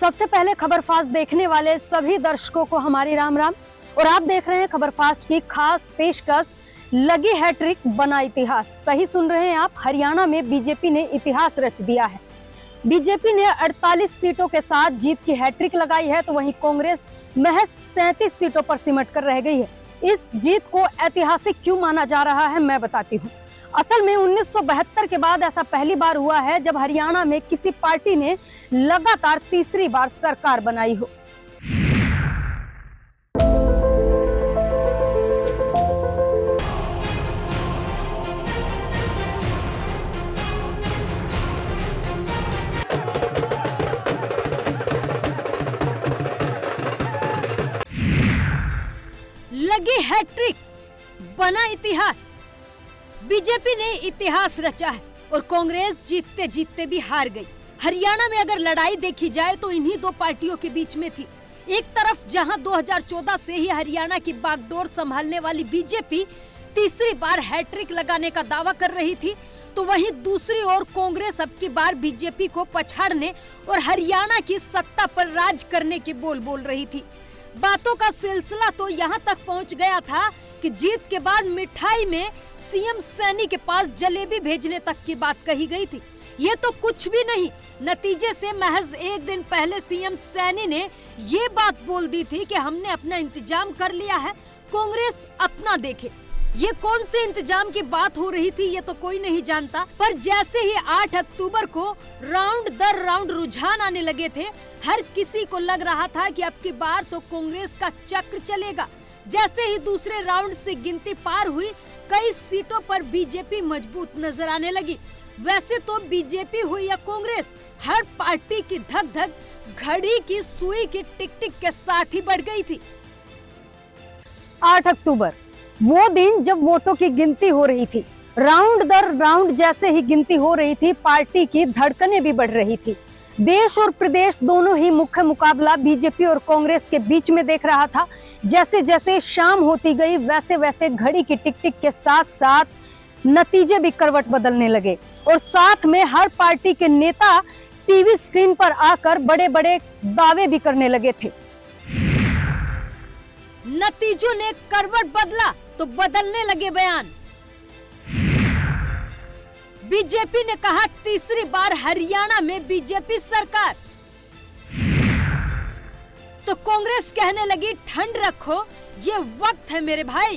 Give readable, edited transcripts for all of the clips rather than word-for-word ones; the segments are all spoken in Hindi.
सबसे पहले खबर फास्ट देखने वाले सभी दर्शकों को हमारी राम राम। और आप देख रहे हैं खबर फास्ट की खास पेशकश, लगी हैट्रिक बना इतिहास। सही सुन रहे हैं आप, हरियाणा में बीजेपी ने इतिहास रच दिया है। बीजेपी ने 48 सीटों के साथ जीत की हैट्रिक लगाई है, तो वहीं कांग्रेस महज 37 सीटों पर सिमट कर रह गई है। इस जीत को ऐतिहासिक क्यों माना जा रहा है, मैं बताती हूँ। असल में 1972 के बाद ऐसा पहली बार हुआ है जब हरियाणा में किसी पार्टी ने लगातार तीसरी बार सरकार बनाई हो। लगी हैट्रिक, बना इतिहास। बीजेपी ने इतिहास रचा है और कांग्रेस जीतते जीतते भी हार गई। हरियाणा में अगर लड़ाई देखी जाए तो इन्हीं दो पार्टियों के बीच में थी। एक तरफ जहां 2014 से ही हरियाणा की बागडोर संभालने वाली बीजेपी तीसरी बार हैट्रिक लगाने का दावा कर रही थी, तो वहीं दूसरी ओर कांग्रेस अब की बार बीजेपी को पछाड़ने और हरियाणा की सत्ता पर राज करने के बोल बोल रही थी। बातों का सिलसिला तो यहाँ तक पहुँच गया था कि जीत के बाद मिठाई में सीएम सैनी के पास जलेबी भेजने तक की बात कही गई थी। ये तो कुछ भी नहीं, नतीजे से महज एक दिन पहले सीएम सैनी ने ये बात बोल दी थी कि हमने अपना इंतजाम कर लिया है, कांग्रेस अपना देखे। ये कौन से इंतजाम की बात हो रही थी ये तो कोई नहीं जानता, पर जैसे ही 8 अक्टूबर को राउंड दर राउंड रुझान आने लगे थे, हर किसी को लग रहा था कि अब की बार तो कांग्रेस का चक्र चलेगा। जैसे ही दूसरे राउंड से गिनती पार हुई, कई सीटों पर बीजेपी मजबूत नजर आने लगी। वैसे तो बीजेपी हो या कांग्रेस, हर पार्टी की धक धक घड़ी की सुई की टिक टिक के साथ ही बढ़ गई थी। 8 अक्टूबर वो दिन जब वोटों की गिनती हो रही थी, राउंड दर राउंड जैसे ही गिनती हो रही थी, पार्टी की धड़कनें भी बढ़ रही थी। देश और प्रदेश दोनों ही मुख्य मुकाबला बीजेपी और कांग्रेस के बीच में देख रहा था। जैसे जैसे शाम होती गई, वैसे वैसे घड़ी की टिक टिक के साथ साथ नतीजे भी करवट बदलने लगे और साथ में हर पार्टी के नेता टीवी स्क्रीन पर आकर बड़े बड़े दावे भी करने लगे थे। नतीजों ने करवट बदला तो बदलने लगे बयान। बीजेपी ने कहा तीसरी बार हरियाणा में बीजेपी सरकार, तो कांग्रेस कहने लगी ठंड रखो, ये वक्त है मेरे भाई।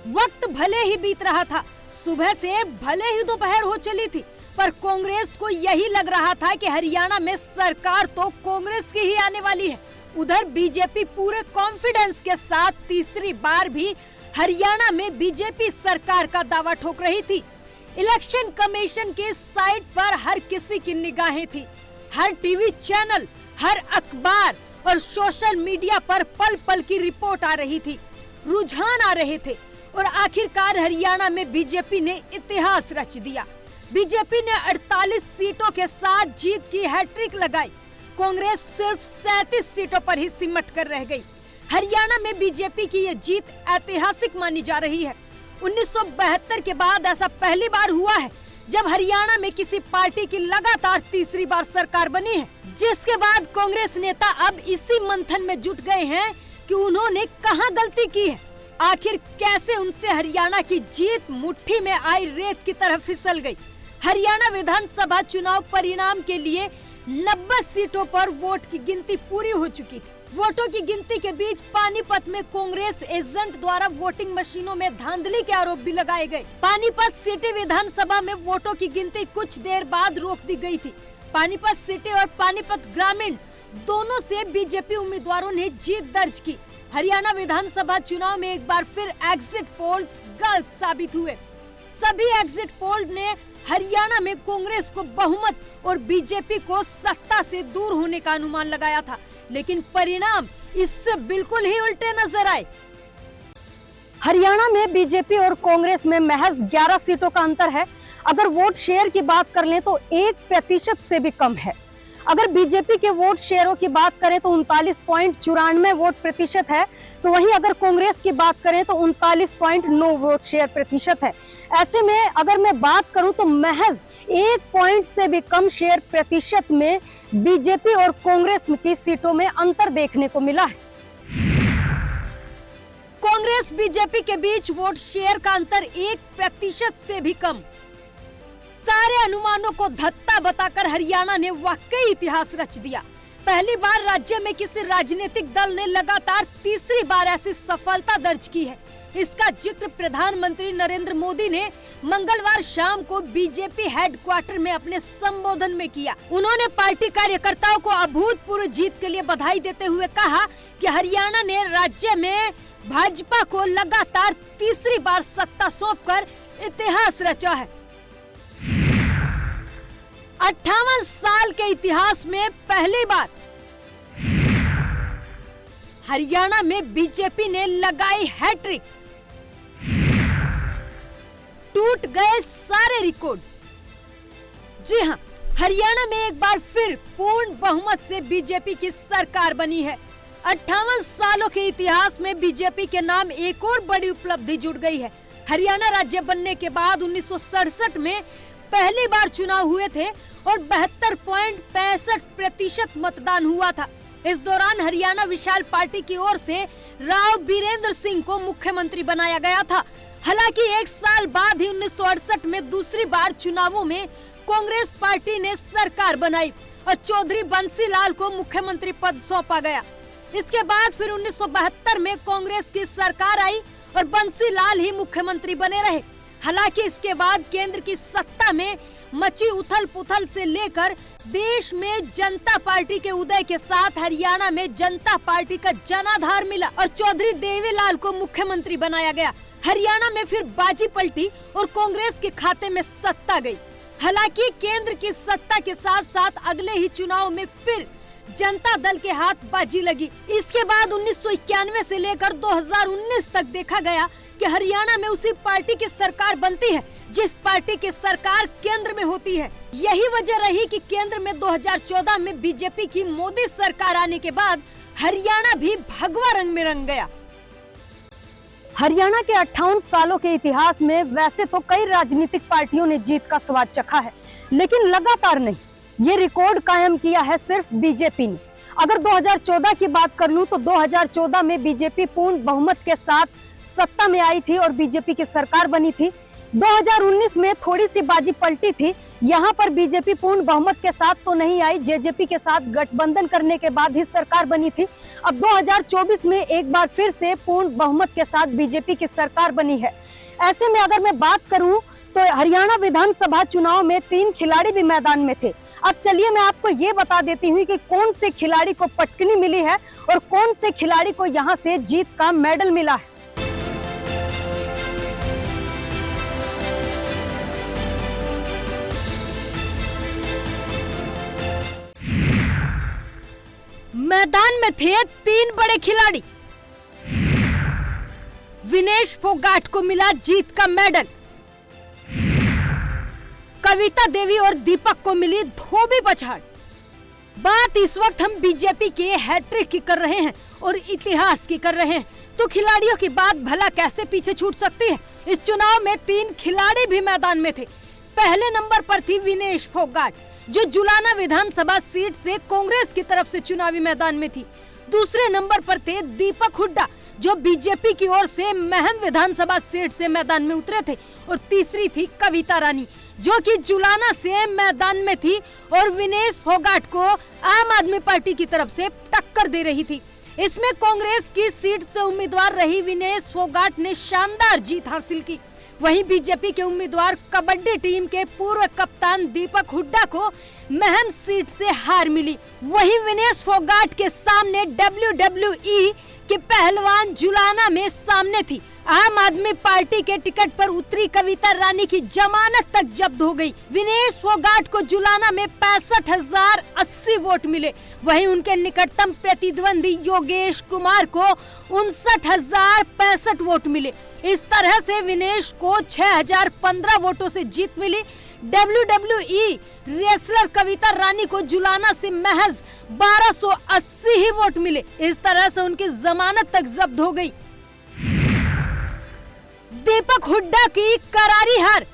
वक्त भले ही बीत रहा था, सुबह से भले ही दोपहर हो चली थी, पर कांग्रेस को यही लग रहा था कि हरियाणा में सरकार तो कांग्रेस की ही आने वाली है। उधर बीजेपी पूरे कॉन्फिडेंस के साथ तीसरी बार भी हरियाणा में बीजेपी सरकार का दावा ठोक रही थी। इलेक्शन कमीशन की साइट पर हर किसी की निगाहें थी। हर टीवी चैनल, हर अखबार और सोशल मीडिया पर पल पल की रिपोर्ट आ रही थी, रुझान आ रहे थे और आखिरकार हरियाणा में बीजेपी ने इतिहास रच दिया। बीजेपी ने 48 सीटों के साथ जीत की हैट्रिक लगाई। कांग्रेस सिर्फ 37 सीटों पर ही सिमट कर रह गई। हरियाणा में बीजेपी की ये जीत ऐतिहासिक मानी जा रही है। 1972 के बाद ऐसा पहली बार हुआ है जब हरियाणा में किसी पार्टी की लगातार तीसरी बार सरकार बनी है, जिसके बाद कांग्रेस नेता अब इसी मंथन में जुट गए हैं कि उन्होंने कहां गलती की है। आखिर कैसे उनसे हरियाणा की जीत मुट्ठी में आई रेत की तरफ फिसल गई। हरियाणा विधानसभा चुनाव परिणाम के लिए 90 सीटों पर वोट की गिनती पूरी हो चुकी थी। वोटों की गिनती के बीच पानीपत में कांग्रेस एजेंट द्वारा वोटिंग मशीनों में धांधली के आरोप भी लगाए गए। पानीपत सिटी विधानसभा में वोटों की गिनती कुछ देर बाद रोक दी गई थी। पानीपत सिटी और पानीपत ग्रामीण दोनों से बीजेपी उम्मीदवारों ने जीत दर्ज की। हरियाणा विधानसभा चुनाव में एक बार फिर एग्जिट पोल्स गलत साबित हुए। सभी एग्जिट पोल ने हरियाणा में कांग्रेस को बहुमत और बीजेपी को सत्ता से दूर होने का अनुमान लगाया था, लेकिन परिणाम इससे बिल्कुल ही उल्टे नजर आए। हरियाणा में बीजेपी और कांग्रेस में महज 11 सीटों का अंतर है। अगर वोट शेयर की बात कर लें तो 1% से भी कम है। अगर बीजेपी के वोट शेयरों की बात करें तो 39.94 वोट प्रतिशत है, तो वहीं अगर कांग्रेस की बात करें तो 39.9 वोट शेयर प्रतिशत है। ऐसे में अगर मैं बात करूं तो महज 1 पॉइंट से भी कम शेयर प्रतिशत में बीजेपी और कांग्रेस की सीटों में अंतर देखने को मिला है। कांग्रेस बीजेपी के बीच वोट शेयर का अंतर 1% से भी कम। सारे अनुमानों को धत्ता बताकर हरियाणा ने वाकई इतिहास रच दिया। पहली बार राज्य में किसी राजनीतिक दल ने लगातार तीसरी बार ऐसी सफलता दर्ज की है। इसका जिक्र प्रधानमंत्री नरेंद्र मोदी ने मंगलवार शाम को बीजेपी हेडक्वार्टर में अपने संबोधन में किया। उन्होंने पार्टी कार्यकर्ताओं को अभूतपूर्व जीत के लिए बधाई देते हुए कहा कि हरियाणा ने राज्य में भाजपा को लगातार तीसरी बार सत्ता सौंपकर इतिहास रचा है। 58 साल के इतिहास में पहली बार हरियाणा में बीजेपी ने लगाई हैट्रिक। टूट गए सारे रिकॉर्ड। जी हां, हरियाणा में एक बार फिर पूर्ण बहुमत से बीजेपी की सरकार बनी है। 58 सालों के इतिहास में बीजेपी के नाम एक और बड़ी उपलब्धि जुड़ गई है। हरियाणा राज्य बनने के बाद 1967 में पहली बार चुनाव हुए थे और 72.65% मतदान हुआ था। इस दौरान हरियाणा विशाल पार्टी की ओर से राव बीरेंद्र सिंह को मुख्यमंत्री बनाया गया था। हालांकि एक साल बाद ही 1968 में दूसरी बार चुनावों में कांग्रेस पार्टी ने सरकार बनाई और चौधरी बंसी लाल को मुख्यमंत्री पद सौंपा गया। इसके बाद फिर 1972 में कांग्रेस की सरकार आई और बंसी लाल ही मुख्यमंत्री बने रहे। हालांकि इसके बाद केंद्र की सत्ता में मची उथल पुथल से लेकर देश में जनता पार्टी के उदय के साथ हरियाणा में जनता पार्टी का जनाधार मिला और चौधरी देवीलाल को मुख्यमंत्री बनाया गया। हरियाणा में फिर बाजी पलटी और कांग्रेस के खाते में सत्ता गई। हालांकि केंद्र की सत्ता के साथ साथ अगले ही चुनाव में फिर जनता दल के हाथ बाजी लगी। इसके बाद 1991 से लेकर 2019 तक देखा गया कि हरियाणा में उसी पार्टी की सरकार बनती है जिस पार्टी की सरकार केंद्र में होती है। यही वजह रही कि केंद्र में 2014 में बीजेपी की मोदी सरकार आने के बाद हरियाणा भी भगवा रंग में रंग गया। हरियाणा के 58 सालों के इतिहास में वैसे तो कई राजनीतिक पार्टियों ने जीत का स्वाद चखा है, लेकिन लगातार नहीं। ये रिकॉर्ड कायम किया है सिर्फ बीजेपी ने। अगर 2014 की बात कर लूं तो 2014 में बीजेपी पूर्ण बहुमत के साथ सत्ता में आई थी और बीजेपी की सरकार बनी थी। 2019 में थोड़ी सी बाजी पलटी थी। यहाँ पर बीजेपी पूर्ण बहुमत के साथ तो नहीं आई, जेजेपी के साथ गठबंधन करने के बाद ही सरकार बनी थी। अब 2024 में एक बार फिर से पूर्ण बहुमत के साथ बीजेपी की सरकार बनी है। ऐसे में अगर मैं बात करूं तो हरियाणा विधानसभा चुनाव में 3 खिलाड़ी भी मैदान में थे। अब चलिए मैं आपको ये बता देती हूँ कि कौन से खिलाड़ी को पटकनी मिली है और कौन से खिलाड़ी को यहाँ से जीत का मेडल मिला है। मैदान में थे 3 बड़े खिलाड़ी। विनेश फोगाट को मिला जीत का मेडल। कविता देवी और दीपक को मिली धोबी पछाड़। बात इस वक्त हम बीजेपी के हैट्रिक की कर रहे हैं और इतिहास की कर रहे हैं, तो खिलाड़ियों की बात भला कैसे पीछे छूट सकती है। इस चुनाव में 3 खिलाड़ी भी मैदान में थे। पहले नंबर पर थी विनेश फोगाट, जो जुलाना विधानसभा सीट से कांग्रेस की तरफ से चुनावी मैदान में थी। दूसरे नंबर पर थे दीपक हुड्डा, जो बीजेपी की ओर से महम विधानसभा सीट से मैदान में उतरे थे। और तीसरी थी कविता रानी, जो कि जुलाना से मैदान में थी और विनेश फोगाट को आम आदमी पार्टी की तरफ से टक्कर दे रही थी। इसमें कांग्रेस की सीट से उम्मीदवार रही विनेश फोगाट ने शानदार जीत हासिल की। वहीं बीजेपी के उम्मीदवार कबड्डी टीम के पूर्व कप्तान दीपक हुड्डा को महम सीट से हार मिली। वहीं विनेश फोगाट के सामने WWE के पहलवान जुलाना में सामने थी। आम आदमी पार्टी के टिकट पर उतरी कविता रानी की जमानत तक जब्त हो गई। विनेश फोगाट को जुलाना में 65,080 वोट मिले। वहीं उनके निकटतम प्रतिद्वंदी योगेश कुमार को 59,065 वोट मिले। इस तरह से विनेश को 6,015 वोटों से जीत मिली। WWE रेसलर कविता रानी को जुलाना से महज 1280 ही वोट मिले। इस तरह से उनकी जमानत तक जब्त हो गई। दीपक हुड्डा की करारी हार।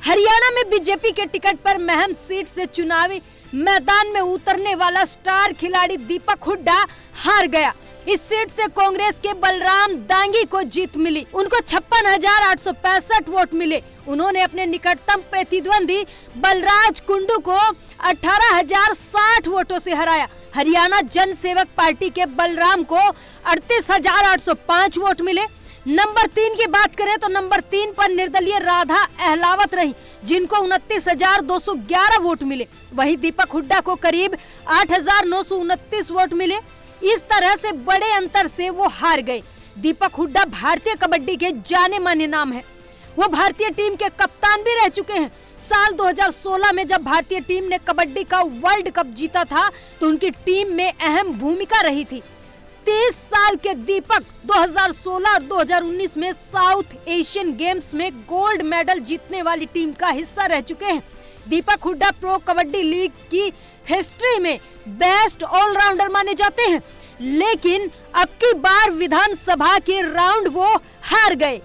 हरियाणा में बीजेपी के टिकट पर महम सीट से चुनावी मैदान में उतरने वाला स्टार खिलाड़ी दीपक हुड्डा हार गया। इस सीट से कांग्रेस के बलराम दांगी को जीत मिली। उनको 56,865 वोट मिले। उन्होंने अपने निकटतम प्रतिद्वंदी बलराज कुंडू को 18,060 वोटों से हराया। हरियाणा जन सेवक पार्टी के बलराम को 38,805 वोट मिले। नंबर 3 की बात करें तो नंबर 3 पर निर्दलीय राधा अहलावत रही, जिनको 29,211 वोट मिले। वहीं दीपक हुड्डा को करीब 8,929 वोट मिले। इस तरह से बड़े अंतर से वो हार गए। दीपक हुड्डा भारतीय कबड्डी के जाने माने नाम है। वो भारतीय टीम के कप्तान भी रह चुके हैं। साल 2016 में जब भारतीय टीम ने कबड्डी का वर्ल्ड कप जीता था तो उनकी टीम में अहम भूमिका रही थी। 30 साल के दीपक 2016 और 2019 में साउथ एशियन गेम्स में गोल्ड मेडल जीतने वाली टीम का हिस्सा रह चुके हैं। दीपक हुड्डा प्रो कबड्डी लीग की हिस्ट्री में बेस्ट ऑलराउंडर माने जाते हैं, लेकिन अब की बार विधानसभा के राउंड वो हार गए।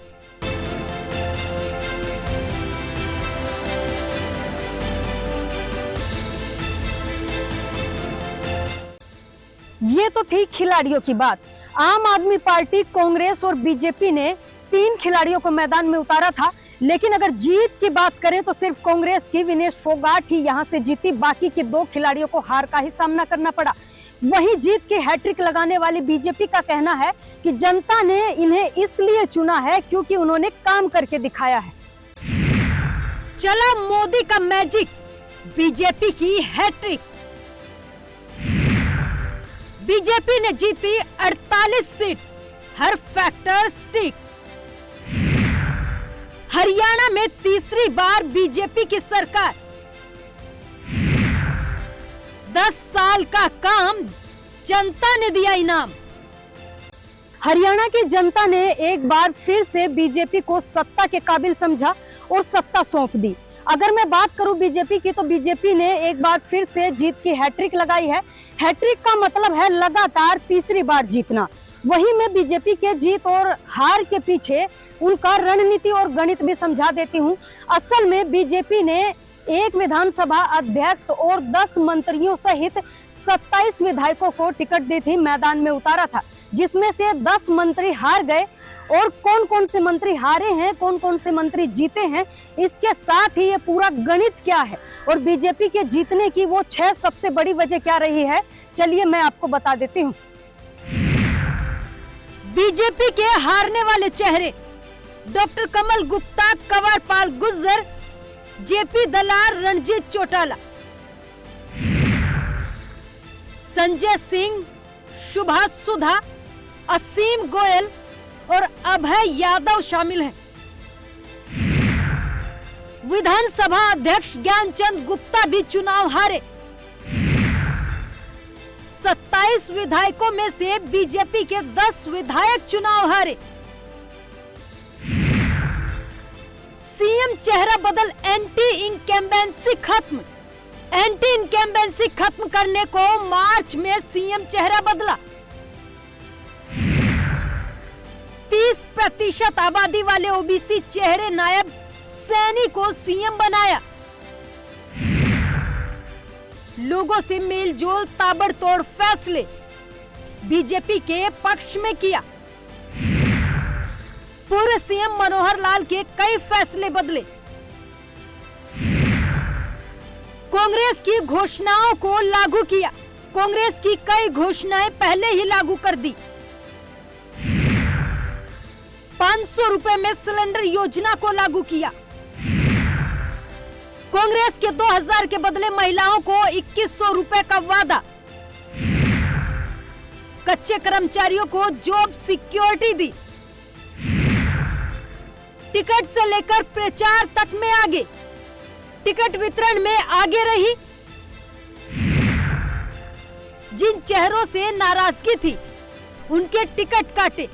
ये तो थी खिलाड़ियों की बात। आम आदमी पार्टी, कांग्रेस और बीजेपी ने 3 खिलाड़ियों को मैदान में उतारा था, लेकिन अगर जीत की बात करें तो सिर्फ कांग्रेस की विनेश फोगाट ही यहां से जीती। बाकी के 2 खिलाड़ियों को हार का ही सामना करना पड़ा। वहीं जीत की हैट्रिक लगाने वाली बीजेपी का कहना है कि जनता ने इन्हें इसलिए चुना है क्योंकि उन्होंने काम करके दिखाया है। चला मोदी का मैजिक, बीजेपी की हैट्रिक। बीजेपी ने जीती 48 सीट, हर फैक्टर स्टिक। हरियाणा में तीसरी बार बीजेपी की सरकार। 10 साल का काम, जनता ने दिया इनाम। हरियाणा की जनता ने एक बार फिर से बीजेपी को सत्ता के काबिल समझा और सत्ता सौंप दी। अगर मैं बात करूं बीजेपी की, तो बीजेपी ने एक बार फिर से जीत की हैट्रिक लगाई है। हैट्रिक का मतलब है लगातार तीसरी बार जीतना। वहीं मैं बीजेपी के जीत और हार के पीछे उनका रणनीति और गणित भी समझा देती हूं। असल में बीजेपी ने एक विधानसभा अध्यक्ष और 10 मंत्रियों सहित 27 विधायकों को टिकट दी थी, मैदान में उतारा था, जिसमें से 10 मंत्री हार गए। और कौन कौन से मंत्री हारे हैं, कौन कौन से मंत्री जीते हैं, इसके साथ ही ये पूरा गणित क्या है और बीजेपी के जीतने की वो 6 सबसे बड़ी वजह क्या रही है, चलिए मैं आपको बता देती हूँ। बीजेपी के हारने वाले चेहरे: डॉक्टर कमल गुप्ता, कंवर पाल गुर्जर, जेपी दलाल, रणजीत चौटाला, संजय सिंह, सुभाष सुधा, असीम गोयल और अभय यादव शामिल हैं। विधानसभा अध्यक्ष ज्ञानचंद गुप्ता भी चुनाव हारे। 27 विधायकों में से बीजेपी के 10 विधायक चुनाव हारे। सीएम चेहरा बदल, एंटी इनकम्बेंसी खत्म। एंटी इनकम्बेंसी खत्म करने को मार्च में सीएम चेहरा बदला। 30% आबादी वाले ओबीसी चेहरे नायब सैनी को सीएम बनाया। लोगों से मेलजोल, ताबड़तोड़ फैसले बीजेपी के पक्ष में किया। पूर्व सीएम मनोहर लाल के कई फैसले बदले। कांग्रेस की घोषणाओं को लागू किया। कांग्रेस की कई घोषणाएं पहले ही लागू कर दी। 500 रुपए में सिलेंडर योजना को लागू किया। कांग्रेस के 2000 के बदले महिलाओं को 2100 रुपए का वादा। कच्चे कर्मचारियों को जॉब सिक्योरिटी दी। टिकट से लेकर प्रचार तक में आगे। टिकट वितरण में आगे रही। जिन चेहरों से नाराजगी थी उनके टिकट काटे।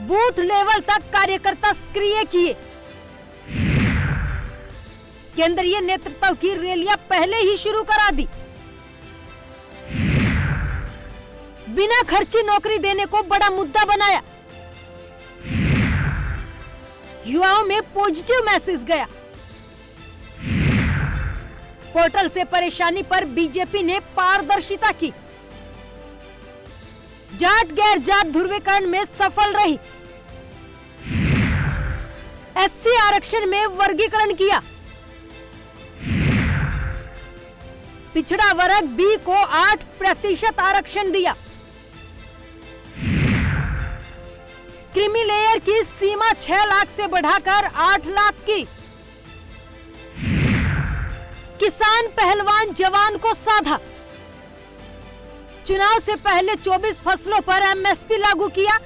बूथ लेवल तक कार्यकर्ता सक्रिय किए। केंद्रीय नेतृत्व की रैलियां पहले ही शुरू करा दी। बिना खर्ची नौकरी देने को बड़ा मुद्दा बनाया। युवाओं में पॉजिटिव मैसेज गया। पोर्टल से परेशानी पर बीजेपी ने पारदर्शिता की। जाट गैर जाट ध्रुवीकरण में सफल रही। एससी आरक्षण में वर्गीकरण किया। पिछड़ा वर्ग बी को 8% आरक्षण दिया। क्रीमी लेयर की सीमा 6 लाख से बढ़ाकर 8 लाख की। किसान पहलवान जवान को साधा। चुनाव से पहले 24 फसलों पर एमएसपी लागू किया।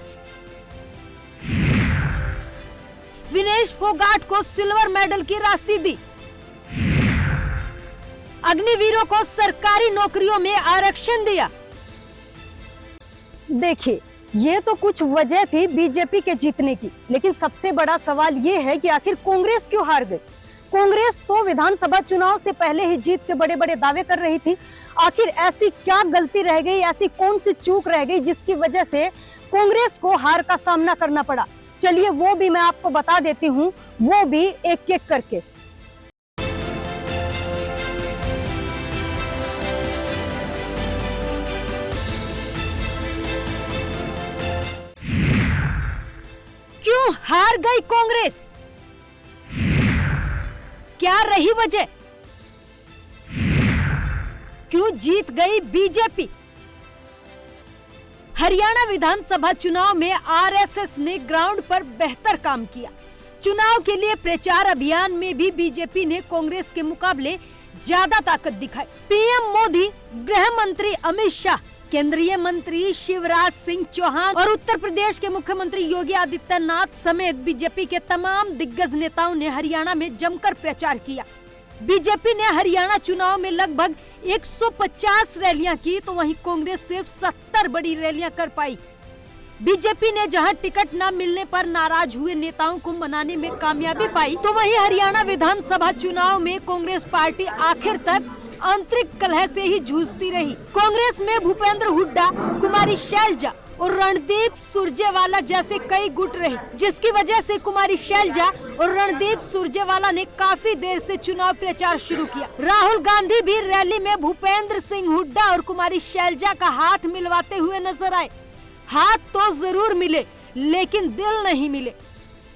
विनेश फोगाट को सिल्वर मेडल की राशि दी। अग्निवीरों को सरकारी नौकरियों में आरक्षण दिया। देखिए, ये तो कुछ वजह थी बीजेपी के जीतने की, लेकिन सबसे बड़ा सवाल ये है कि आखिर कांग्रेस क्यों हार गई। कांग्रेस तो विधानसभा चुनाव से पहले ही जीत के बड़े बड़े दावे कर रही थी। आखिर ऐसी क्या गलती रह गई, ऐसी कौन सी चूक रह गई जिसकी वजह से कांग्रेस को हार का सामना करना पड़ा। चलिए वो भी मैं आपको बता देती हूँ, वो भी एक एक करके। क्यों हार गई कांग्रेस, क्या रही वजह, क्यों जीत गई बीजेपी। हरियाणा विधानसभा चुनाव में आरएसएस ने ग्राउंड पर बेहतर काम किया। चुनाव के लिए प्रचार अभियान में भी बीजेपी ने कांग्रेस के मुकाबले ज्यादा ताकत दिखाई। पीएम मोदी, गृह मंत्री अमित शाह, केंद्रीय मंत्री शिवराज सिंह चौहान और उत्तर प्रदेश के मुख्यमंत्री योगी आदित्यनाथ समेत बीजेपी के तमाम दिग्गज नेताओं ने हरियाणा में जमकर प्रचार किया। बीजेपी ने हरियाणा चुनाव में लगभग 150 रैलियां की, तो वहीं कांग्रेस सिर्फ 70 बड़ी रैलियां कर पाई। बीजेपी ने जहां टिकट न मिलने पर नाराज हुए नेताओं को मनाने में कामयाबी पाई, तो वहीं हरियाणा विधानसभा चुनाव में कांग्रेस पार्टी आखिर तक आंतरिक कलह से ही जूझती रही। कांग्रेस में भूपेंद्र हुड्डा, कुमारी शैलजा और रणदीप सुरजेवाला जैसे कई गुट रहे, जिसकी वजह से कुमारी शैलजा और रणदीप सुरजेवाला ने काफी देर से चुनाव प्रचार शुरू किया। राहुल गांधी भी रैली में भूपेंद्र सिंह हुड्डा और कुमारी शैलजा का हाथ मिलवाते हुए नजर आए। हाथ तो जरूर मिले, लेकिन दिल नहीं मिले,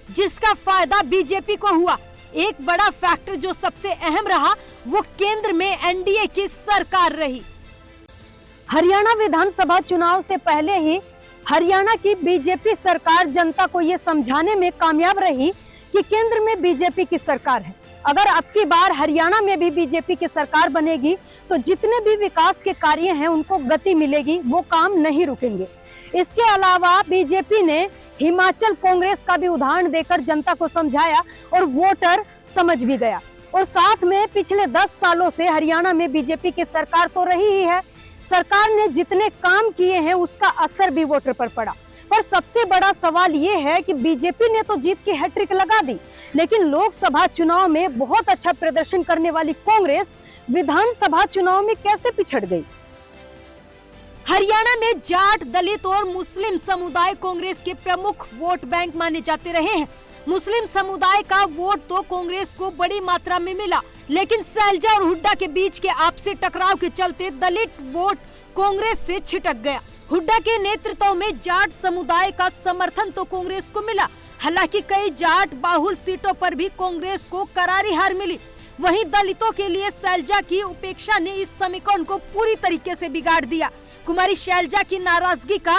जिसका फायदा बीजेपी को हुआ। एक बड़ा फैक्टर जो सबसे अहम रहा, वो केंद्र में एनडीए की सरकार रही। हरियाणा विधानसभा चुनाव से पहले ही हरियाणा की बीजेपी सरकार जनता को ये समझाने में कामयाब रही कि केंद्र में बीजेपी की सरकार है। अगर अब की बार हरियाणा में भी बीजेपी की सरकार बनेगी तो जितने भी विकास के कार्य हैं उनको गति मिलेगी, वो काम नहीं रुकेंगे। इसके अलावा बीजेपी ने हिमाचल कांग्रेस का भी उदाहरण देकर जनता को समझाया और वोटर समझ भी गया। और साथ में पिछले 10 सालों से हरियाणा में बीजेपी की सरकार तो रही ही है। सरकार ने जितने काम किए हैं उसका असर भी वोटर पर पड़ा। पर सबसे बड़ा सवाल ये है कि बीजेपी ने तो जीत की हैट्रिक लगा दी, लेकिन लोकसभा चुनाव में बहुत अच्छा प्रदर्शन करने वाली कांग्रेस विधानसभा चुनाव में कैसे पिछड़ गई। हरियाणा में जाट, दलित और मुस्लिम समुदाय कांग्रेस के प्रमुख वोट बैंक माने जाते रहे हैं। मुस्लिम समुदाय का वोट तो कांग्रेस को बड़ी मात्रा में मिला, लेकिन शैलजा और हुड्डा के बीच के आपसी टकराव के चलते दलित वोट कांग्रेस से छिटक गया। हुड्डा के नेतृत्व में जाट समुदाय का समर्थन तो कांग्रेस को मिला, हालांकि कई जाट बाहुल सीटों पर भी कांग्रेस को करारी हार मिली। वहीं दलितों के लिए शैलजा की उपेक्षा ने इस समीकरण को पूरी तरीके से बिगाड़ दिया। कुमारी शैलजा की नाराजगी का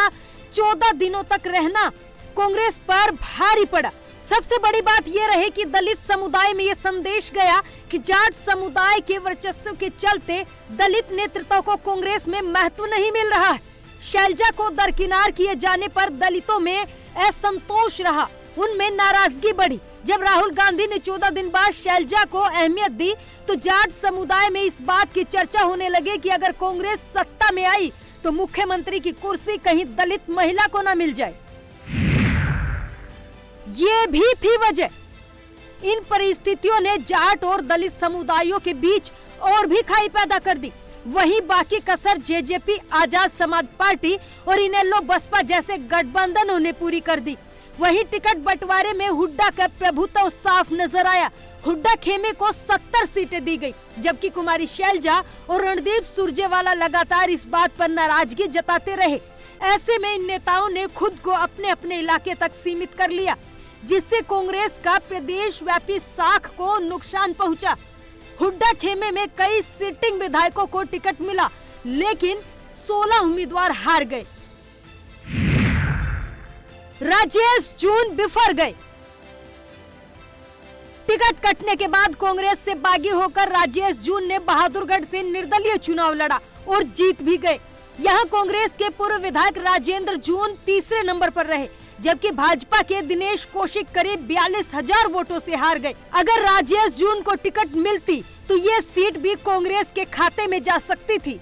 14 दिनों तक रहना कांग्रेस पर भारी पड़ा। सबसे बड़ी बात यह रही कि दलित समुदाय में यह संदेश गया कि जाट समुदाय के वर्चस्व के चलते दलित नेतृत्व को कांग्रेस में महत्व नहीं मिल रहा है। शैलजा को दरकिनार किए जाने पर दलितों में असंतोष रहा, उनमें नाराजगी बढ़ी। जब राहुल गांधी ने 14 दिन बाद शैलजा को अहमियत दी, तो जाट समुदाय में इस बात की चर्चा होने लगी कि अगर कांग्रेस सत्ता में आई तो मुख्यमंत्री की कुर्सी कहीं दलित महिला को न मिल जाए। ये भी थी वजह। इन परिस्थितियों ने जाट और दलित समुदायों के बीच और भी खाई पैदा कर दी। वहीं बाकी कसर जेजेपी, आजाद समाज पार्टी और इनेलो बसपा जैसे गठबंधनों ने पूरी कर दी। वहीं टिकट बंटवारे में हुड्डा का प्रभुत्व साफ नजर आया। हुड्डा खेमे को 70 सीटें दी गई, जबकि कुमारी शैलजा और रणदीप सुरजेवाला लगातार इस बात पर नाराजगी जताते रहे। ऐसे में इन नेताओं ने खुद को अपने अपने इलाके तक सीमित कर लिया, जिससे कांग्रेस का प्रदेश व्यापी साख को नुकसान पहुंचा। हुड्डा खेमे में कई सिटिंग विधायकों को टिकट मिला, लेकिन 16 उम्मीदवार हार गए। राजेश जून बिफर गए। टिकट कटने के बाद कांग्रेस से बागी होकर राजेश जून ने बहादुरगढ़ से निर्दलीय चुनाव लड़ा और जीत भी गए। यहां कांग्रेस के पूर्व विधायक राजेंद्र जून तीसरे नंबर पर रहे, जबकि भाजपा के दिनेश कौशिक करीब 42,000 वोटों से हार गए। अगर राजेश जून को टिकट मिलती तो ये सीट भी कांग्रेस के खाते में जा सकती थी।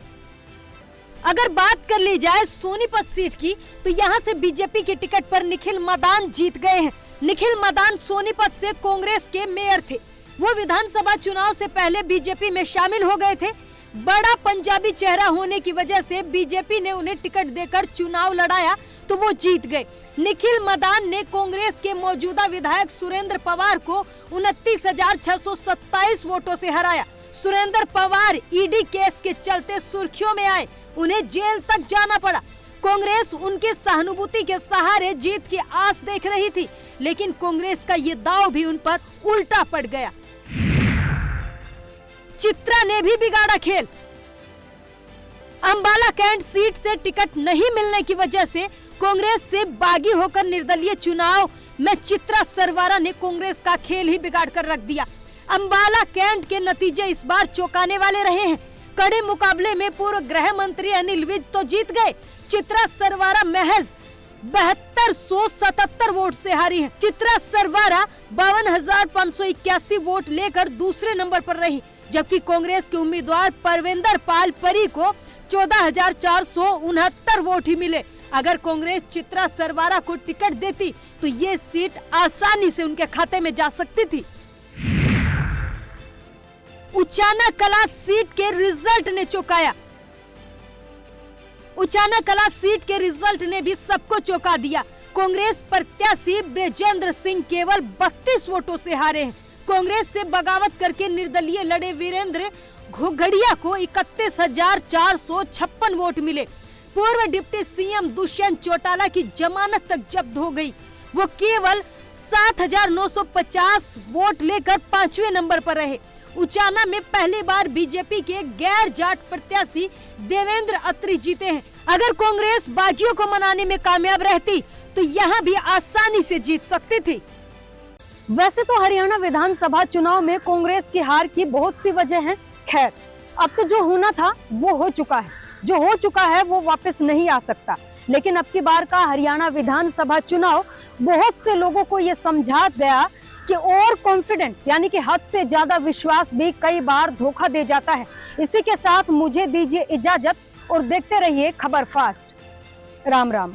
अगर बात कर ली जाए सोनीपत सीट की, तो यहाँ से बीजेपी के टिकट पर निखिल मदान जीत गए हैं। निखिल मदान सोनीपत से कांग्रेस के मेयर थे। वो विधानसभा चुनाव से पहले बीजेपी में शामिल हो गए थे। बड़ा पंजाबी चेहरा होने की वजह से बीजेपी ने उन्हें टिकट देकर चुनाव लड़ाया तो वो जीत गए। निखिल मदान ने कांग्रेस के मौजूदा विधायक सुरेंद्र पवार को 29,627 वोटों से हराया। सुरेंद्र पवार ईडी केस के चलते सुर्खियों में आए, उन्हें जेल तक जाना पड़ा। कांग्रेस उनके सहानुभूति के सहारे जीत की आस देख रही थी, लेकिन कांग्रेस का ये दांव भी उन पर उल्टा पड़ गया। चित्रा ने भी बिगाड़ा खेल। अंबाला कैंट सीट से टिकट नहीं मिलने की वजह से कांग्रेस से बागी होकर निर्दलीय चुनाव में चित्रा सरवारा ने कांग्रेस का खेल ही बिगाड़ कर रख दिया। अंबाला कैंट के नतीजे इस बार चौंकाने वाले रहे हैं। कड़े मुकाबले में पूर्व गृह मंत्री अनिल विज तो जीत गए। चित्रा सरवारा महज 7277 वोट से हारी है। चित्रा सरवारा 52,581 वोट लेकर दूसरे नंबर पर रही, जबकि कांग्रेस के उम्मीदवार परविंदर पाल परी को 14,469 वोट ही मिले। अगर कांग्रेस चित्रा सरवारा को टिकट देती तो ये सीट आसानी से उनके खाते में जा सकती थी। उचाना कला सीट के रिजल्ट ने चौंकाया। उचाना कला सीट के रिजल्ट ने भी सबको चौंका दिया। कांग्रेस प्रत्याशी ब्रजेंद्र सिंह केवल 32 वोटों से हारे हैं। कांग्रेस से बगावत करके निर्दलीय लड़े वीरेंद्र घुघड़िया को 31,456 वोट मिले। पूर्व डिप्टी सीएम दुष्यंत चौटाला की जमानत तक जब्त हो गई। वो केवल 7,950 वोट लेकर 5वें नंबर पर रहे। उचाना में पहली बार बीजेपी के गैर जाट प्रत्याशी देवेंद्र अत्री जीते हैं। अगर कांग्रेस बागियों को मनाने में कामयाब रहती तो यहाँ भी आसानी से जीत सकती थी। वैसे तो हरियाणा विधानसभा चुनाव में कांग्रेस की हार की बहुत सी वजह हैं। खैर, अब तो जो होना था वो हो चुका है। जो हो चुका है वो वापस नहीं आ सकता। लेकिन अब की बार का हरियाणा विधानसभा चुनाव बहुत से लोगों को ये समझा गया कि ओवर कॉन्फिडेंट यानी कि हद से ज्यादा विश्वास भी कई बार धोखा दे जाता है। इसी के साथ मुझे दीजिए इजाजत और देखते रहिए खबर फास्ट। राम राम।